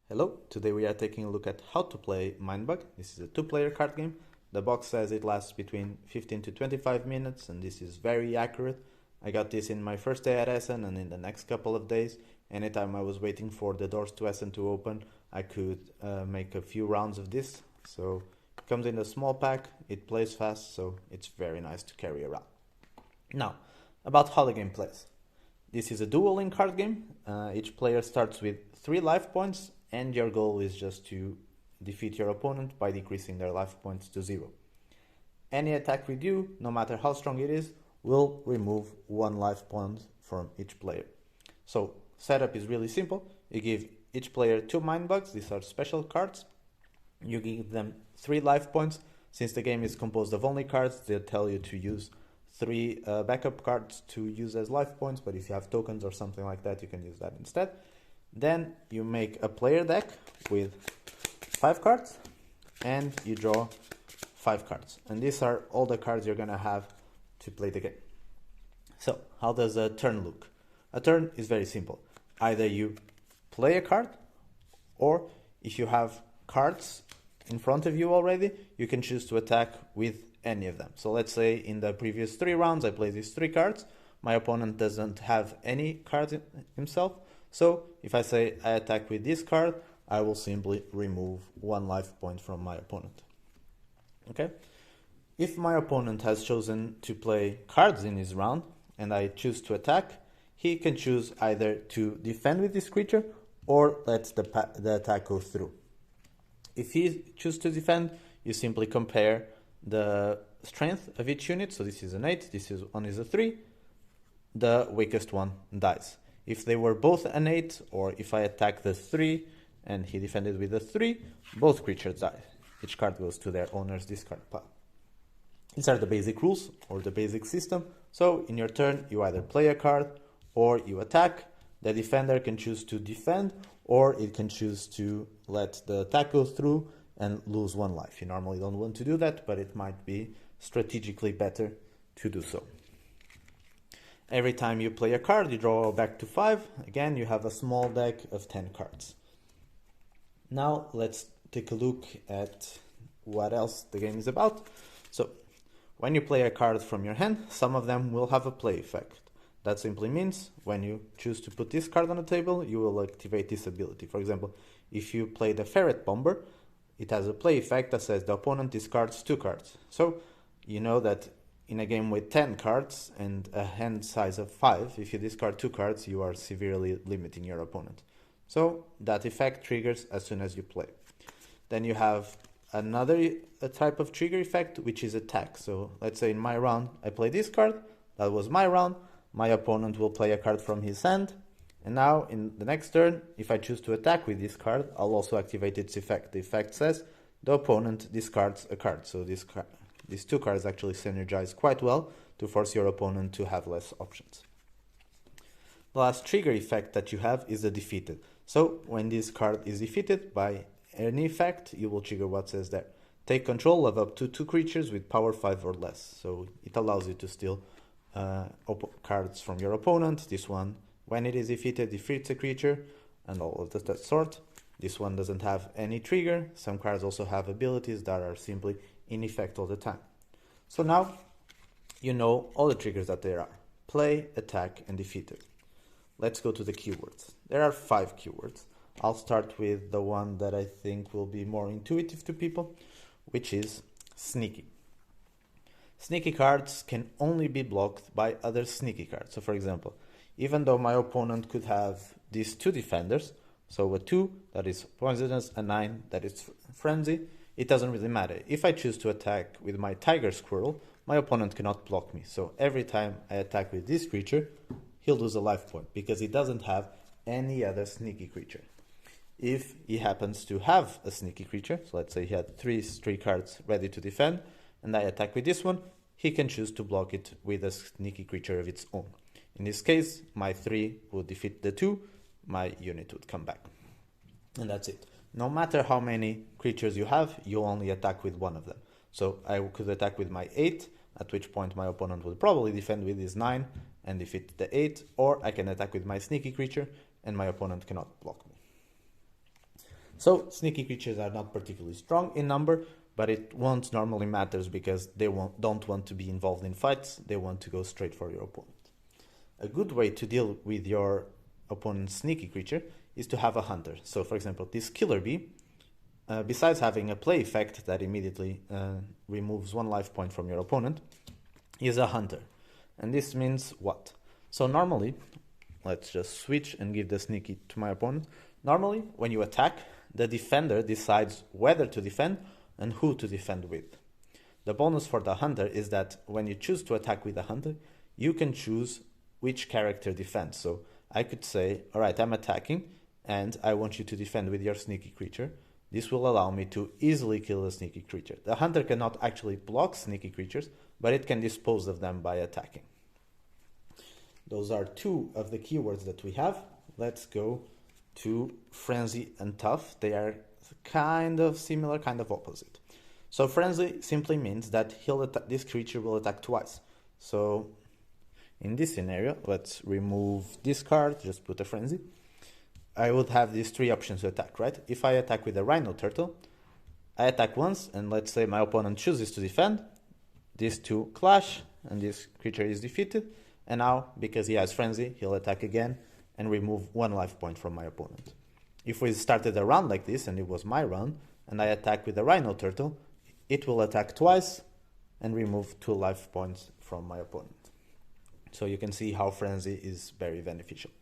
Hello, today we are taking a look at how to play Mindbug. This is a two-player card game. The box says it lasts between 15 to 25 minutes and this is very accurate. I got this in my first day at Essen and in the next couple of days. Anytime I was waiting for the doors to Essen to open, I could make a few rounds of this. So it comes in a small pack, it plays fast, so it's very nice to carry around. Now, about how the game plays. This is a dueling card game. Each player starts with 3 life points and your goal is just to defeat your opponent by decreasing their life points to 0. Any attack with you, no matter how strong it is, will remove 1 life point from each player. So, setup is really simple. You give each player 2 mind bugs, these are special cards. You give them 3 life points. Since the game is composed of only cards, they tell you to use 3 backup cards to use as life points, but if you have tokens or something like that, you can use that instead. Then you make a player deck with 5 cards and you draw 5 cards. And these are all the cards you're going to have to play the game. So, how does a turn look? A turn is very simple. Either you play a card, or if you have cards in front of you already, you can choose to attack with any of them. So let's say in the previous 3 rounds I play these 3 cards. My opponent doesn't have any cards himself. So if I say I attack with this card, I will simply remove 1 life point from my opponent. Okay? If my opponent has chosen to play cards in his round and I choose to attack, he can choose either to defend with this creature or let the attack go through. If he chooses to defend, you simply compare the strength of each unit. So this is an 8, this one is a 3. The weakest one dies. If they were both an 8, or if I attack the 3 and he defended with a 3, both creatures die. Each card goes to their owner's discard pile. These are the basic rules, or the basic system. So in your turn, you either play a card or you attack. The defender can choose to defend, or it can choose to let the attack go through and lose 1 life. You normally don't want to do that, but it might be strategically better to do so. Every time you play a card, you draw back to 5. Again, you have a small deck of 10 cards. Now, let's take a look at what else the game is about. So, when you play a card from your hand, some of them will have a play effect. That simply means when you choose to put this card on the table, you will activate this ability. For example, if you play the Ferret Bomber, it has a play effect that says the opponent discards 2 cards. So, you know that in a game with 10 cards and a hand size of 5, if you discard 2 cards, you are severely limiting your opponent. So that effect triggers as soon as you play. Then you have another type of trigger effect, which is attack. So let's say in my round, I play this card. That was my round. My opponent will play a card from his hand. And now in the next turn, if I choose to attack with this card, I'll also activate its effect. The effect says the opponent discards a card. So these 2 cards actually synergize quite well to force your opponent to have less options. The last trigger effect that you have is the defeated. So when this card is defeated by any effect, you will trigger what says there. Take control of up to 2 creatures with power 5 or less. So it allows you to steal cards from your opponent. This one, when it is defeated, defeats a creature and all of that sort. This one doesn't have any trigger. Some cards also have abilities that are simply in effect all the time. So now you know all the triggers that there are. Play, attack, and defeated. Let's go to the keywords. There are 5 keywords. I'll start with the one that I think will be more intuitive to people, which is sneaky. Sneaky cards can only be blocked by other sneaky cards. So for example, even though my opponent could have these 2 defenders, so a 2 that is poisonous, a 9 that is frenzy, it doesn't really matter. If I choose to attack with my tiger squirrel, my opponent cannot block me. So every time I attack with this creature, he'll lose a life point because he doesn't have any other sneaky creature. If he happens to have a sneaky creature, so let's say he had 3 cards ready to defend, and I attack with this one, he can choose to block it with a sneaky creature of its own. In this case, my 3 would defeat the 2, my unit would come back. And that's it. No matter how many creatures you have, you only attack with one of them. So I could attack with my 8, at which point my opponent would probably defend with his 9 and defeat the 8, or I can attack with my sneaky creature and my opponent cannot block me. So sneaky creatures are not particularly strong in number, but it won't normally matters because they don't want to be involved in fights. They want to go straight for your opponent. A good way to deal with your opponent's sneaky creature is to have a hunter. So for example, this killer bee, besides having a play effect that immediately removes 1 life point from your opponent, is a hunter. And this means what? So normally, let's just switch and give the sneaky to my opponent. Normally, when you attack, the defender decides whether to defend and who to defend with. The bonus for the hunter is that when you choose to attack with a hunter, you can choose which character defends. So I could say, all right, I'm attacking and I want you to defend with your sneaky creature. This will allow me to easily kill a sneaky creature. The hunter cannot actually block sneaky creatures, but it can dispose of them by attacking. Those are 2 of the keywords that we have. Let's go to frenzy and tough. They are kind of similar, kind of opposite. So frenzy simply means that this creature will attack twice. So in this scenario, let's remove this card, just put a frenzy. I would have these 3 options to attack, right? If I attack with a rhino turtle, I attack once, and let's say my opponent chooses to defend. These 2 clash, and this creature is defeated. And now, because he has frenzy, he'll attack again and remove 1 life point from my opponent. If we started a round like this, and it was my round, and I attack with a rhino turtle, it will attack twice and remove 2 life points from my opponent. So you can see how frenzy is very beneficial.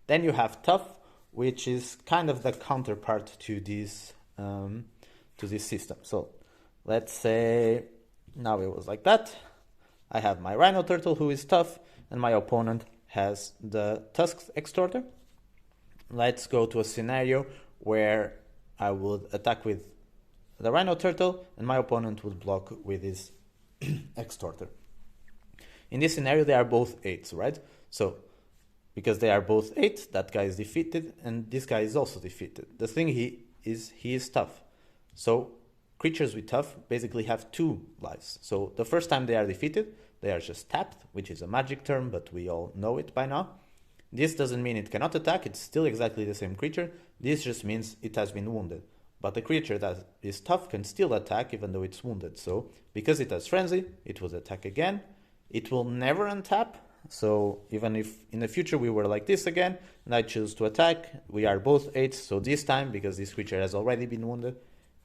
Then you have tough, which is kind of the counterpart to this system. So let's say now it was like that. I have my rhino turtle who is tough, and my opponent has the tusk extorter. Let's go to a scenario where I would attack with the rhino turtle and my opponent would block with his extorter. In this scenario, they are both 8s, right? So because they are both 8, that guy is defeated and this guy is also defeated. The thing he is tough. So creatures with tough basically have 2 lives. So the first time they are defeated, they are just tapped, which is a magic term, but we all know it by now. This doesn't mean it cannot attack, it's still exactly the same creature. This just means it has been wounded. But the creature that is tough can still attack even though it's wounded. So because it has frenzy, it will attack again. It will never untap. So even if in the future we were like this again, and I choose to attack, we are both 8s. So this time, because this creature has already been wounded,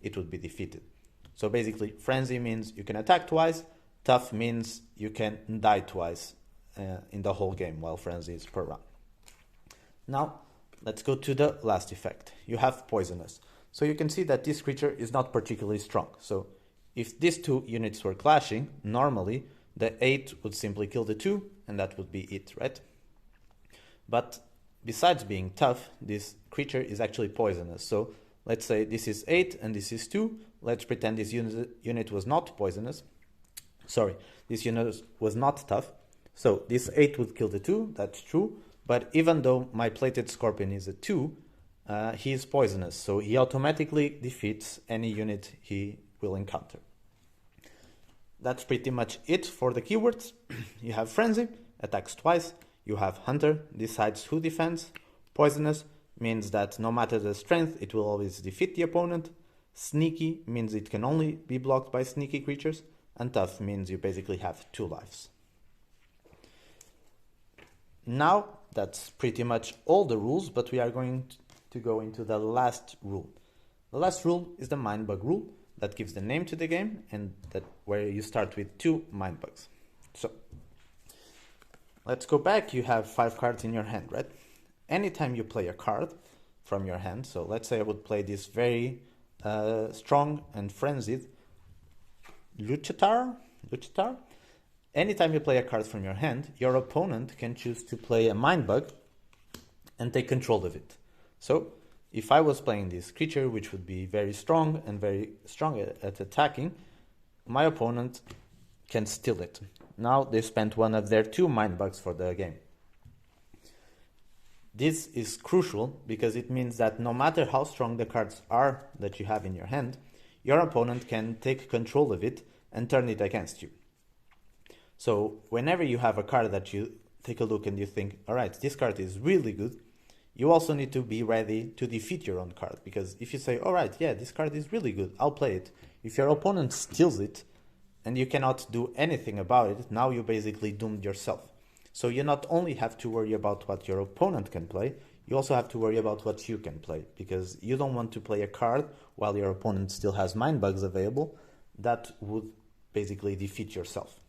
it would be defeated. So basically, frenzy means you can attack twice. Tough means you can die twice in the whole game, while frenzy is per round. Now, let's go to the last effect. You have poisonous. So you can see that this creature is not particularly strong. So if these 2 units were clashing, normally the 8 would simply kill the 2, and that would be it, right? But besides being tough, this creature is actually poisonous. So let's say this is 8 and this is 2. Let's pretend this unit was not poisonous. Sorry, this unit was not tough. So this 8 would kill the 2, that's true. But even though my plated scorpion is a 2, he is poisonous. So he automatically defeats any unit he will encounter. That's pretty much it for the keywords. You have frenzy, attacks twice. You have hunter, decides who defends. Poisonous means that no matter the strength, it will always defeat the opponent. Sneaky means it can only be blocked by sneaky creatures. And tough means you basically have 2 lives. Now, that's pretty much all the rules, but we are going to go into the last rule. The last rule is the Mindbug rule that gives the name to the game and that where you start with 2 Mindbugs. So, let's go back. You have 5 cards in your hand, right? Anytime you play a card from your hand, so let's say I would play this very strong and frenzied Luchatar. Anytime you play a card from your hand, your opponent can choose to play a Mindbug and take control of it. So, if I was playing this creature, which would be very strong and very strong at attacking, my opponent can steal it. Now they spent one of their 2 Mindbugs for the game. This is crucial because it means that no matter how strong the cards are that you have in your hand, your opponent can take control of it and turn it against you. So whenever you have a card that you take a look and you think, all right, this card is really good, you also need to be ready to defeat your own card. Because if you say, all right, yeah, this card is really good, I'll play it. If your opponent steals it and you cannot do anything about it, now you basically doomed yourself. So you not only have to worry about what your opponent can play, you also have to worry about what you can play. Because you don't want to play a card while your opponent still has Mindbugs available. That would basically defeat yourself.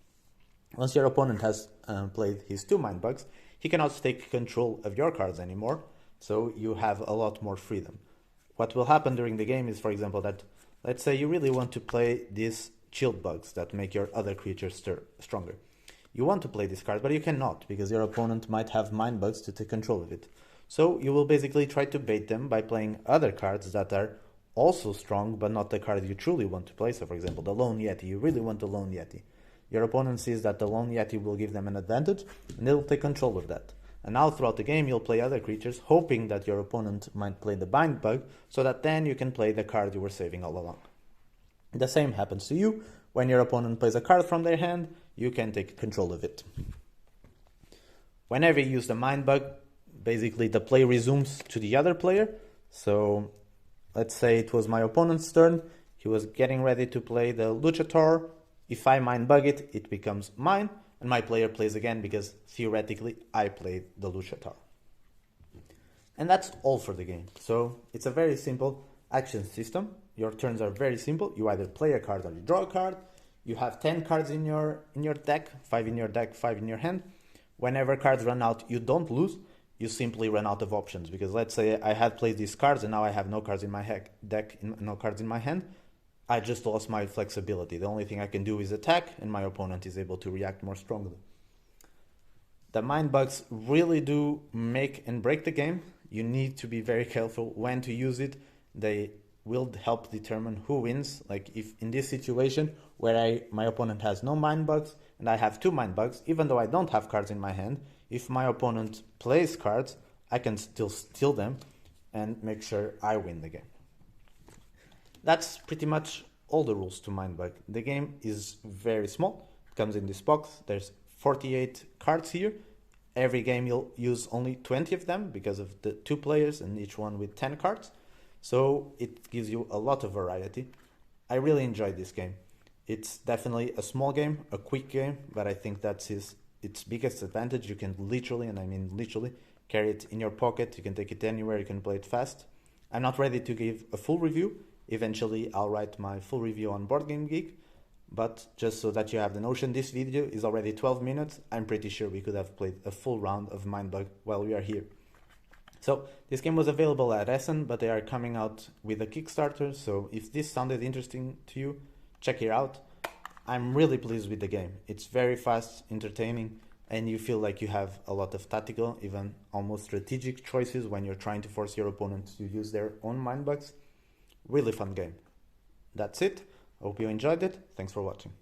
Once your opponent has played his 2 Mindbugs, he cannot take control of your cards anymore, so you have a lot more freedom. What will happen during the game is, for example, that let's say you really want to play these Shield Bugs that make your other creatures stronger. You want to play this card, but you cannot, because your opponent might have Mindbugs to take control of it. So you will basically try to bait them by playing other cards that are also strong, but not the card you truly want to play. So for example, the Lone Yeti, you really want the Lone Yeti. Your opponent sees that the Lone Yeti will give them an advantage, and they'll take control of that. And now throughout the game, you'll play other creatures, hoping that your opponent might play the Mindbug, so that then you can play the card you were saving all along. The same happens to you. When your opponent plays a card from their hand, you can take control of it. Whenever you use the Mindbug, basically the play resumes to the other player. So let's say it was my opponent's turn. He was getting ready to play the Luchator. If I Mindbug it, it becomes mine, and my player plays again because theoretically I played the Luchator. And that's all for the game. So it's a very simple action system. Your turns are very simple. You either play a card or you draw a card. You have 10 cards in your deck, 5 in your deck, 5 in your hand. Whenever cards run out, you don't lose. You simply run out of options, because let's say I had played these cards and now I have no cards in my deck, no cards in my hand. I just lost my flexibility. The only thing I can do is attack, and my opponent is able to react more strongly. The Mindbugs really do make and break the game. You need to be very careful when to use it. They will help determine who wins. Like if in this situation where my opponent has no Mindbugs and I have 2 Mindbugs, even though I don't have cards in my hand, if my opponent plays cards, I can still steal them and make sure I win the game. That's pretty much all the rules to Mindbug. The game is very small. It comes in this box. There's 48 cards here. Every game you'll use only 20 of them because of the 2 players and each one with 10 cards. So it gives you a lot of variety. I really enjoyed this game. It's definitely a small game, a quick game, but I think that's its biggest advantage. You can literally, and I mean literally, carry it in your pocket. You can take it anywhere. You can play it fast. I'm not ready to give a full review. Eventually, I'll write my full review on Board Game Geek. But just so that you have the notion, this video is already 12 minutes. I'm pretty sure we could have played a full round of Mindbug while we are here. So this game was available at Essen, but they are coming out with a Kickstarter. So if this sounded interesting to you, check it out. I'm really pleased with the game. It's very fast, entertaining, and you feel like you have a lot of tactical, even almost strategic choices when you're trying to force your opponent to use their own Mindbugs. Really fun game. That's it. Hope you enjoyed it. Thanks for watching.